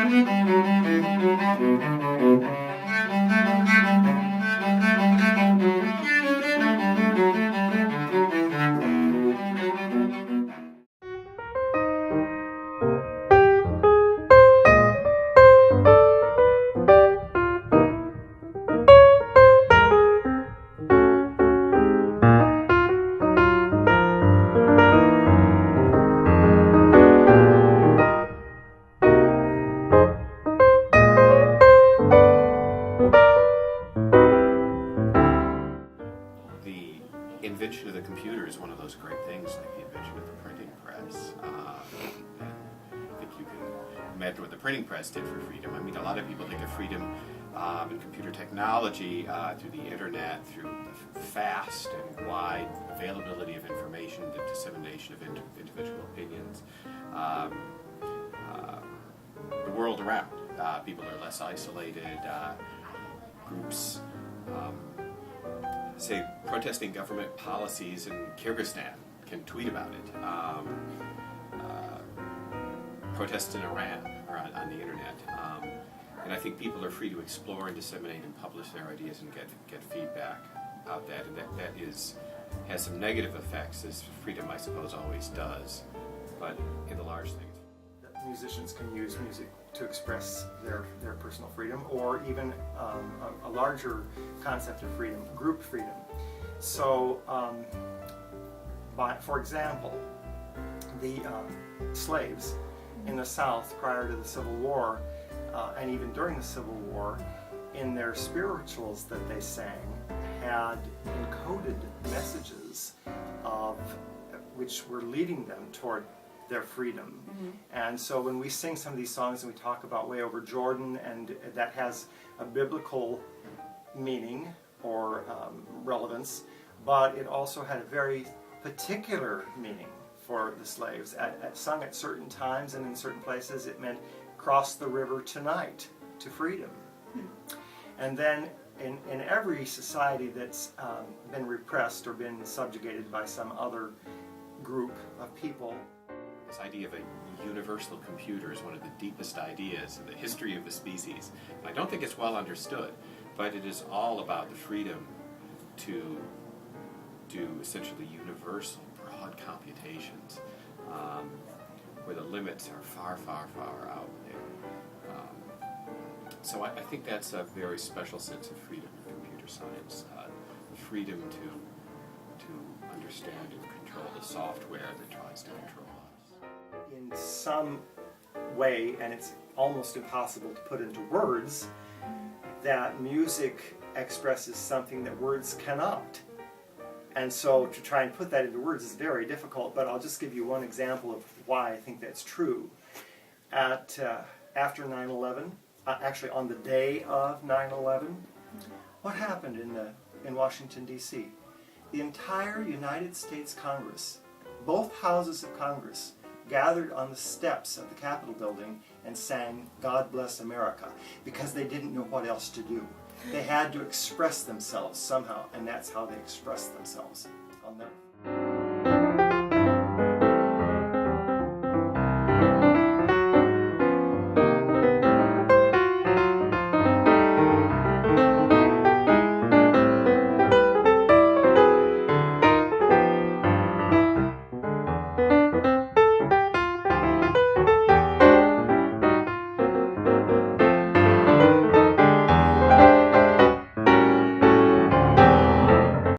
The invention of the computer is one of those great things, like the invention of the printing press. And I think you can imagine what the printing press did for freedom. I mean, a lot of people think of freedom in computer technology through the internet, through the fast and wide availability of information, the dissemination of individual opinions. The world around. People are less isolated. Groups say protesting government policies in Kyrgyzstan can tweet about it. Protests in Iran are on the internet. And I think people are free to explore and disseminate and publish their ideas and get feedback about that. And that has some negative effects, as freedom, I suppose, always does. But in the large things. Musicians can use music to express their personal freedom, or even a larger concept of freedom, group freedom. So, for example, the slaves in the South prior to the Civil War, and even during the Civil War, in their spirituals that they sang, had encoded messages which were leading them toward their freedom. Mm-hmm. And so when we sing some of these songs and we talk about Way Over Jordan, and that has a biblical meaning or relevance, but it also had a very particular meaning for the slaves. Sung at certain times and in certain places, it meant cross the river tonight to freedom. Mm-hmm. And then in every society that's been repressed or been subjugated by some other group of people, this idea of a universal computer is one of the deepest ideas in the history of the species. I don't think it's well understood, but it is all about the freedom to do essentially universal, broad computations, where the limits are far, far, far out there. So I think that's a very special sense of freedom in computer science, the freedom to understand and control the software that tries to control us. In some way, and it's almost impossible to put into words, that music expresses something that words cannot. And so to try and put that into words is very difficult, but I'll just give you one example of why I think that's true. After 9/11, actually on the day of 9/11, what happened in Washington, D.C.? The entire United States Congress, both houses of Congress, gathered on the steps of the Capitol building and sang God Bless America, because they didn't know what else to do. They had to express themselves somehow, and that's how they expressed themselves. I'll never